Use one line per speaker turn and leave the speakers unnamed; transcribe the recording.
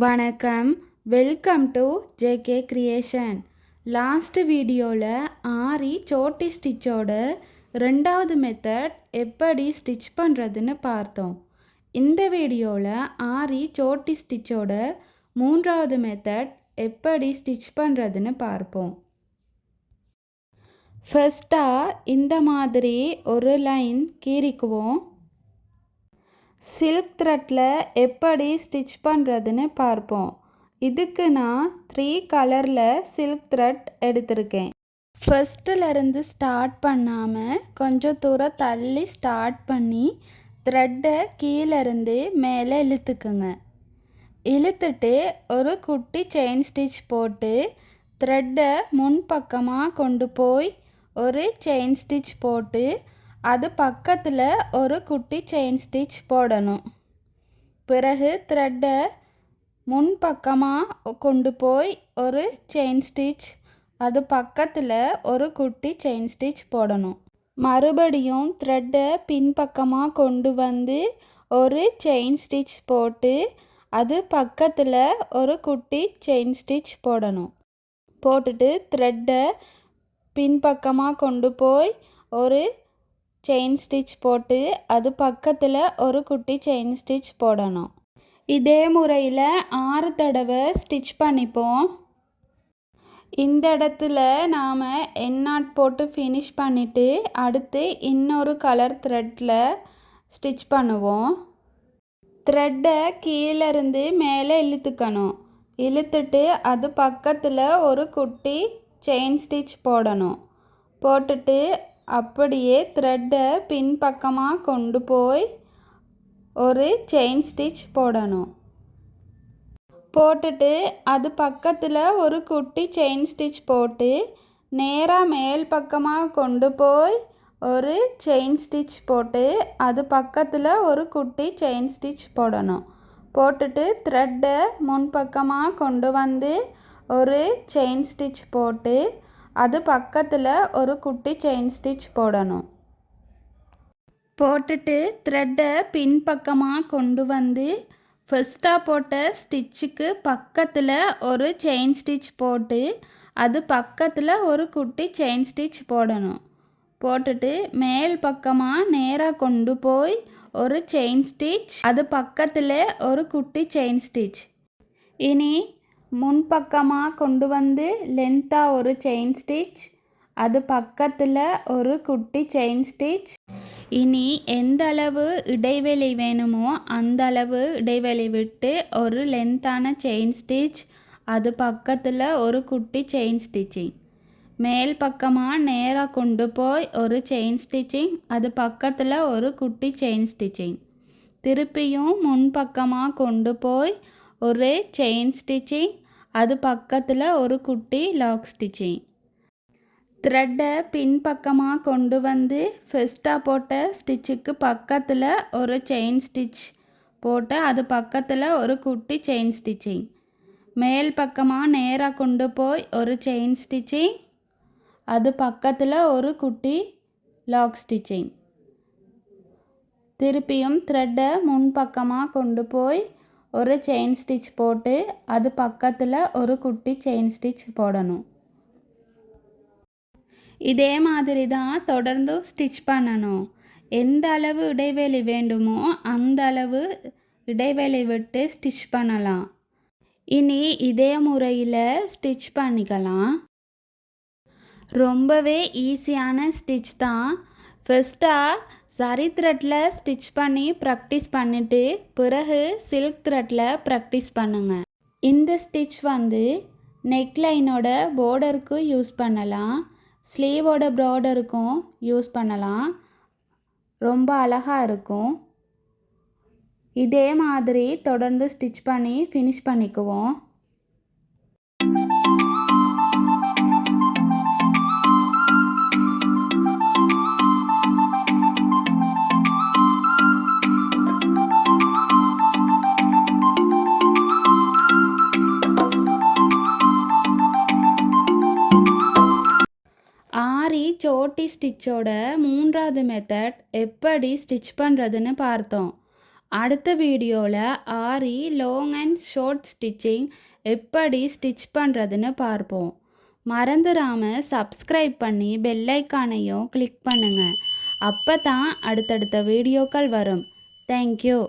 வணக்கம், welcome to JK creation. Last வீடியோவில் ஆரி சோட்டி ஸ்டிச்சோட ரெண்டாவது மெத்தட் எப்படி ஸ்டிச் பண்ணுறதுன்னு பார்த்தோம். இந்த வீடியோவில் ஆரி சோட்டி ஸ்டிச்சோட மூன்றாவது மெத்தட் எப்படி ஸ்டிச் பண்ணுறதுன்னு பார்ப்போம். ஃபர்ஸ்ட்டாக இந்த மாதிரி ஒரு லைன் கீறிக்குவோம். சில்க் த்ரெட்டில் எப்படி ஸ்டிச் பண்ணுறதுன்னு பார்ப்போம். இதுக்கு நான் 3 கலரில் சில்க் த்ரெட் எடுத்திருக்கேன். ஃபர்ஸ்ட்டிலேருந்து ஸ்டார்ட் பண்ணாமல் கொஞ்சம் தூரம் தள்ளி ஸ்டார்ட் பண்ணி த்ரெட்டை கீழேருந்து மேலே இழுத்துக்குங்க. இழுத்துட்டு ஒரு குட்டி செயின் ஸ்டிச் போட்டு த்ரெட்டை முன்பக்கமாக கொண்டு போய் ஒரு செயின் ஸ்டிச் போட்டு அது பக்கத்தில் ஒரு குட்டி செயின் ஸ்டிச் போடணும். பிறகு த்ரெட்டை முன்பக்கமாக கொண்டு போய் ஒரு செயின் ஸ்டிச், அது பக்கத்தில் ஒரு குட்டி செயின் ஸ்டிச் போடணும். மறுபடியும் த்ரெட்டை பின்பக்கமாக கொண்டு வந்து ஒரு செயின் ஸ்டிச் போட்டு அது பக்கத்தில் ஒரு குட்டி செயின் ஸ்டிச் போடணும். போட்டுட்டு த்ரெட்டை பின்பக்கமாக கொண்டு போய் ஒரு செயின் ஸ்டிச் போட்டு அது பக்கத்தில் ஒரு குட்டி செயின் ஸ்டிச் போடணும். இதே முறையில் 6 தடவை ஸ்டிச் பண்ணிப்போம். இந்த இடத்துல நாம் எண்ணாட் போட்டு ஃபினிஷ் பண்ணிவிட்டு அடுத்து இன்னொரு கலர் த்ரெட்டில் ஸ்டிச் பண்ணுவோம். த்ரெட்டை கீழேருந்து மேலே இழுத்துக்கணும். இழுத்துட்டு அது பக்கத்தில் ஒரு குட்டி செயின் ஸ்டிச் போடணும். போட்டுட்டு அப்படியே த்ரெட்டை பின்பக்கமாக கொண்டு போய் ஒரு செயின் ஸ்டிச் போடணும். போட்டுட்டு அது பக்கத்தில் ஒரு குட்டி செயின் ஸ்டிச் போட்டு நேராக மேல் பக்கமாக கொண்டு போய் ஒரு செயின் ஸ்டிச் போட்டு அது பக்கத்தில் ஒரு குட்டி செயின் ஸ்டிச் போடணும். போட்டுட்டு த்ரெட்டை முன்பக்கமாக கொண்டு வந்து ஒரு செயின் ஸ்டிச் போட்டு அது பக்கத்தில் ஒரு குட்டி செயின் ஸ்டிச் போடணும். போட்டுட்டு த்ரெட்டை பின்பக்கமாக கொண்டு வந்து ஃபர்ஸ்ட்டாக போட்ட ஸ்டிச்சுக்கு பக்கத்தில் ஒரு செயின் ஸ்டிச் போட்டு அது பக்கத்தில் ஒரு குட்டி செயின் ஸ்டிச் போடணும். போட்டுட்டு மேல் பக்கமாக நேராக கொண்டு போய் ஒரு செயின் ஸ்டிச், அது பக்கத்தில் ஒரு குட்டி செயின் ஸ்டிச். இனி முன்பக்கமாக கொண்டு வந்து லென்த்தாக ஒரு செயின் ஸ்டிச், அது பக்கத்தில் ஒரு குட்டி செயின் ஸ்டிச். இனி எந்த அளவு இடைவெளி வேணுமோ அந்த அளவு இடைவெளி விட்டு ஒரு லென்த்தான செயின் ஸ்டிச், அது பக்கத்தில் ஒரு குட்டி செயின் ஸ்டிச்சிங். மேல் பக்கமாக நேராக கொண்டு போய் ஒரு செயின் ஸ்டிச்சிங், அது பக்கத்தில் ஒரு குட்டி செயின் ஸ்டிச்சிங். திருப்பியும் முன்பக்கமாக கொண்டு போய் ஒரு செயின் ஸ்டிச்சிங், அது பக்கத்தில் ஒரு குட்டி லாக் ஸ்டிச்சிங். த்ரெட்டை பின்பக்கமாக கொண்டு வந்து ஃபர்ஸ்ட்டாக போட்ட ஸ்டிச்சுக்கு பக்கத்தில் ஒரு செயின் ஸ்டிச் போட்டு அது பக்கத்தில் ஒரு குட்டி செயின் ஸ்டிச்சிங். மேல் பக்கமாக நேராக கொண்டு போய் ஒரு செயின் ஸ்டிச்சிங், அது பக்கத்தில் ஒரு குட்டி லாக் ஸ்டிச்சிங். திருப்பியும் த்ரெட்டை முன்பக்கமாக கொண்டு போய் ஒரு செயின் ஸ்டிச் போட்டு அது பக்கத்தில் ஒரு குட்டி செயின் ஸ்டிச் போடணும். இதே மாதிரி தான் தொடர்ந்து ஸ்டிச் பண்ணணும். எந்த அளவு இடைவெளி வேண்டுமோ அந்த அளவு இடைவெளி விட்டு ஸ்டிச் பண்ணலாம். இனி இதே முறையில் ஸ்டிச் பண்ணிக்கலாம். ரொம்பவே ஈஸியான ஸ்டிச் தான். ஃபர்ஸ்ட்டாக சரி த்ரெட்டில் ஸ்டிச் பண்ணி ப்ராக்டிஸ் பண்ணிவிட்டு பிறகு சில்க் த்ரெட்டில் ப்ராக்டிஸ் பண்ணுங்கள். இந்த ஸ்டிச் வந்து நெக்லைனோட பார்டருக்கு யூஸ் பண்ணலாம், ஸ்லீவோட பார்டருக்கும் யூஸ் பண்ணலாம். ரொம்ப அழகாக இருக்கும். இதே மாதிரி தொடர்ந்து ஸ்டிச் பண்ணி ஃபினிஷ் பண்ணிக்குவோம். ஆரி சோட்டி ஸ்டிச்சோட மூன்றாவது மெத்தட் எப்படி ஸ்டிச் பண்ணுறதுன்னு பார்த்தோம். அடுத்த வீடியோவில் ஆரி லாங் அண்ட் ஷார்ட் ஸ்டிச்சிங் எப்படி ஸ்டிச் பண்ணுறதுன்னு பார்ப்போம். மறந்துடாமல் சப்ஸ்கிரைப் பண்ணி பெல் ஐக்கானையும் கிளிக் பண்ணுங்கள். அப்போ தான் அடுத்தடுத்த வீடியோக்கள் வரும். தேங்க்யூ.